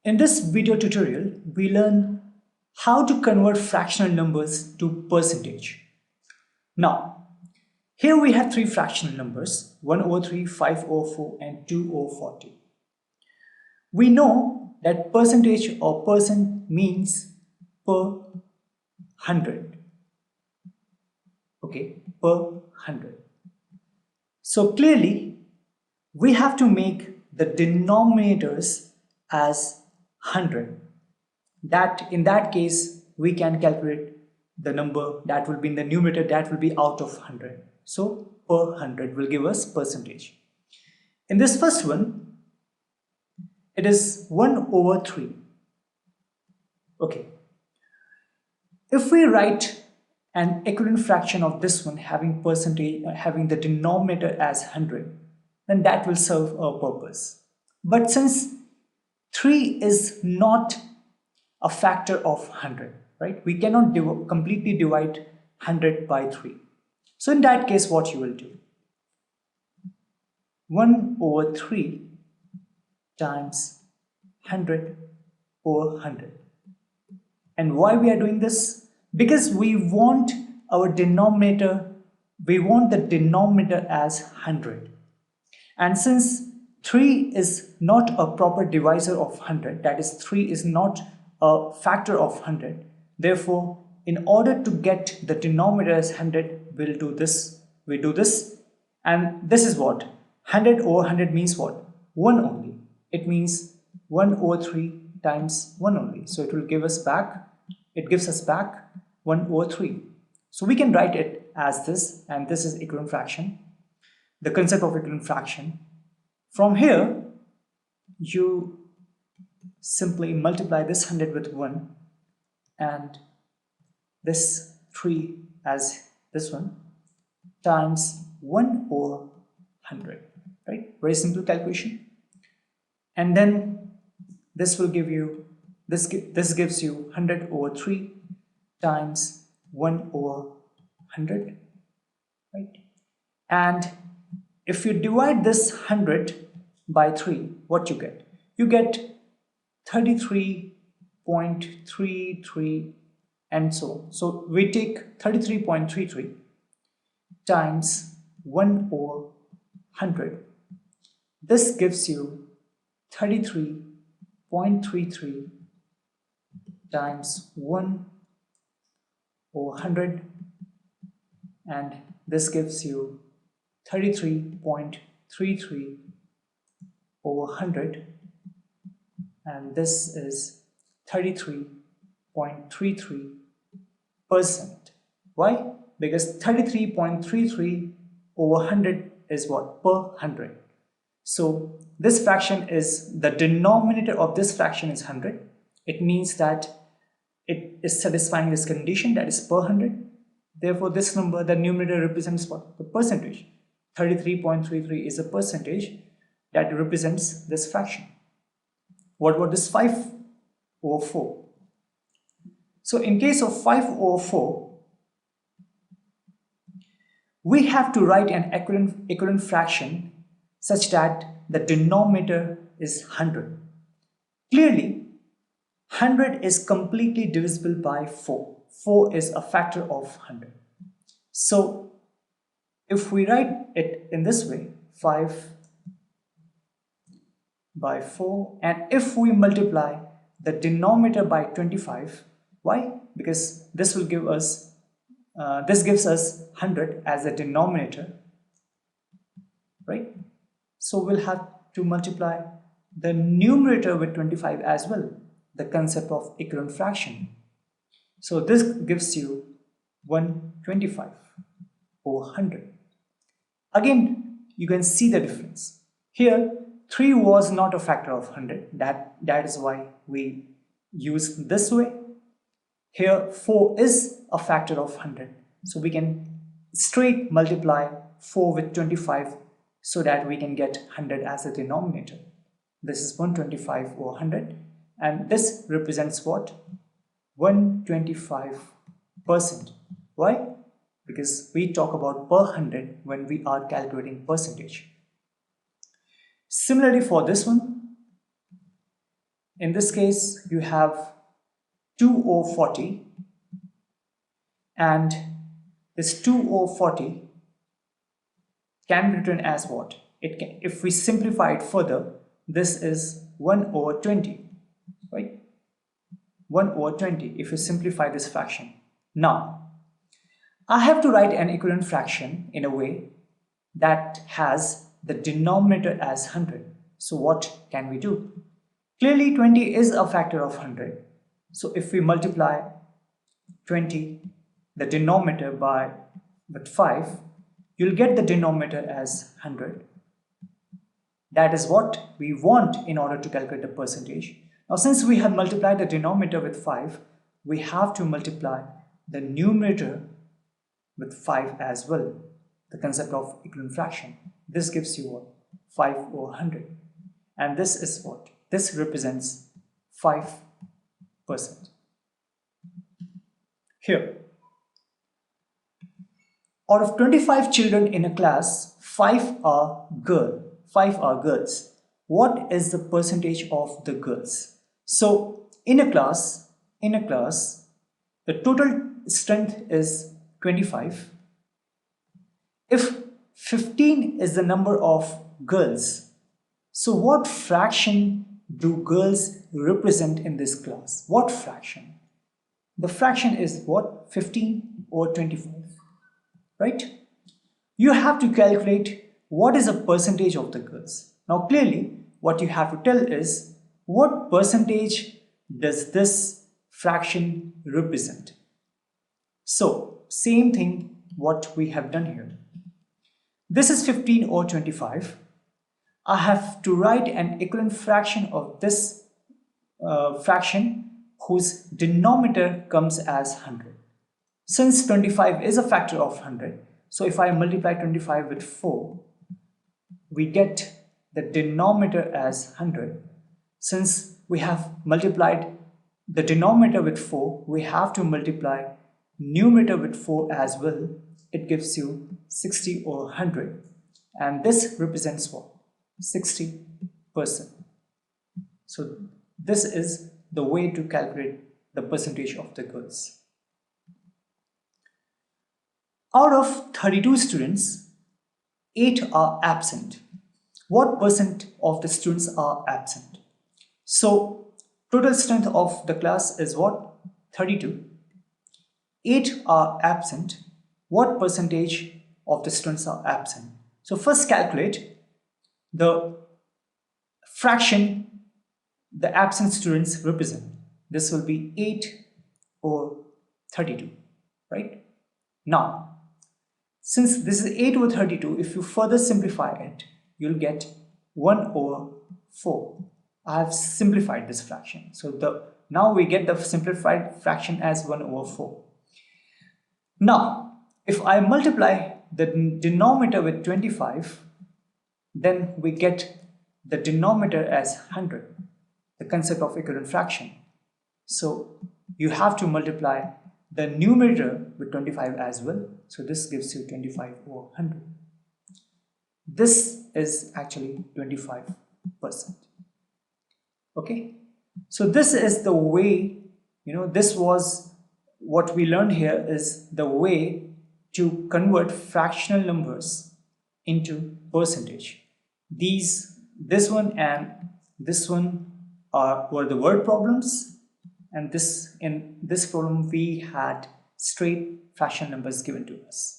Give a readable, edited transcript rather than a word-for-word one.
In this video tutorial, we learn how to convert fractional numbers to percentage. Now, here we have three fractional numbers, 1/3, 5/4, and 2/40. We know that percentage or percent means per 100. Okay, per 100. So clearly, we have to make the denominators as 100. In that case, we can calculate the number that will be in the numerator, that will be out of 100. So per 100 will give us percentage. In this first one, it is 1/3. Okay. If we write an equivalent fraction of this one having percentage, having the denominator as 100, then that will serve a purpose. But since 3 is not a factor of 100, right? We cannot completely divide 100 by 3. So in that case, what you will do? 1/3 times 100/100. And why we are doing this? Because we want our denominator, we want the denominator as 100. And since 3 is not a proper divisor of 100, that is 3 is not a factor of 100, therefore in order to get the denominator as 100, we do this, and this is what 100/100 means what? 1 only. It means 1/3 times 1 only. So it gives us back 1/3. So we can write it as this, and this is equivalent fraction, the concept of equivalent fraction. From here, you simply multiply this 100 with 1 and this 3 as this one times 1/100, right? Very simple calculation. And then this will give you, this gives you 100/3 times 1/100, right? And if you divide this 100 by 3, what you get? You get 33.33 and so on. So we take 33.33 times 1/100. This gives you 33.33 times 1/100, and this gives you 33.33/100, and this is 33.33%. Why? Because 33.33/100 is what? Per 100. So this fraction is, the denominator of this fraction is 100. It means that it is satisfying this condition, that is per 100. Therefore this number, the numerator, represents what? The percentage. 33.33 is a percentage that represents this fraction. What about this 5/4? So in case of 5/4, we have to write an equivalent fraction such that the denominator is 100. Clearly, 100 is completely divisible by 4. 4 is a factor of 100. So if we write it in this way, 5/4, and if we multiply the denominator by 25, why? Because this will give us, this gives us 100 as a denominator, right? So we'll have to multiply the numerator with 25 as well, the concept of equivalent fraction. So this gives you 125/100. Again, you can see the difference. Here, 3 was not a factor of 100. That is why we use this way. Here, 4 is a factor of 100. So we can straight multiply 4 with 25 so that we can get 100 as a denominator. This is 125/100, and this represents what? 125%. Why? Because we talk about per 100 when we are calculating percentage. Similarly for this one, In this case, you have 2 over 40, and this 2 over 40 can be written as what? It can, if we simplify it further, this is 1 over 20, right? 1 over 20 if you simplify this fraction. Now, I have to write an equivalent fraction in a way that has the denominator as 100. So what can we do? Clearly 20 is a factor of 100. So if we multiply 20, the denominator with 5, you'll get the denominator as 100. That is what we want in order to calculate the percentage. Now since we have multiplied the denominator with 5, we have to multiply the numerator with 5 as well. The concept of equivalent fraction. This gives you what? 5 over 100. And this is what? This represents 5%. Here, out of 25 children in a class, 5 are girls. What is the percentage of the girls? So in a class, the total strength is 25. If 15 is the number of girls, so what fraction do girls represent in this class? What fraction? The fraction is what? 15 over 25, right? You have to calculate what is a percentage of the girls. Now clearly what you have to tell is what percentage does this fraction represent. So same thing what we have done here. This is 15 over 25. I have to write an equivalent fraction of this fraction whose denominator comes as 100. Since 25 is a factor of 100, so if I multiply 25 with 4, we get the denominator as 100. Since we have multiplied the denominator with 4, we have to multiply numerator with 4 as well. It gives you 60 over 100, and this represents what? 60%. So this is the way to calculate the percentage of the girls. Out of 32 students, 8 are absent. What percent of the students are absent? So total strength of the class is what? 32. 8 are absent. What percentage of the students are absent? So first calculate the fraction the absent students represent. This will be 8 over 32, right? Now, since this is 8 over 32, if you further simplify it, you'll get 1 over 4. I have simplified this fraction. So now we get the simplified fraction as 1 over 4. Now, if I multiply the denominator with 25, then we get the denominator as 100, the concept of equivalent fraction. So you have to multiply the numerator with 25 as well. So this gives you 25 over 100. This is actually 25%. Okay, so this is the way, this was what we learned here, is the way to convert fractional numbers into percentage. This one and this one were the word problems, and in this problem we had straight fractional numbers given to us.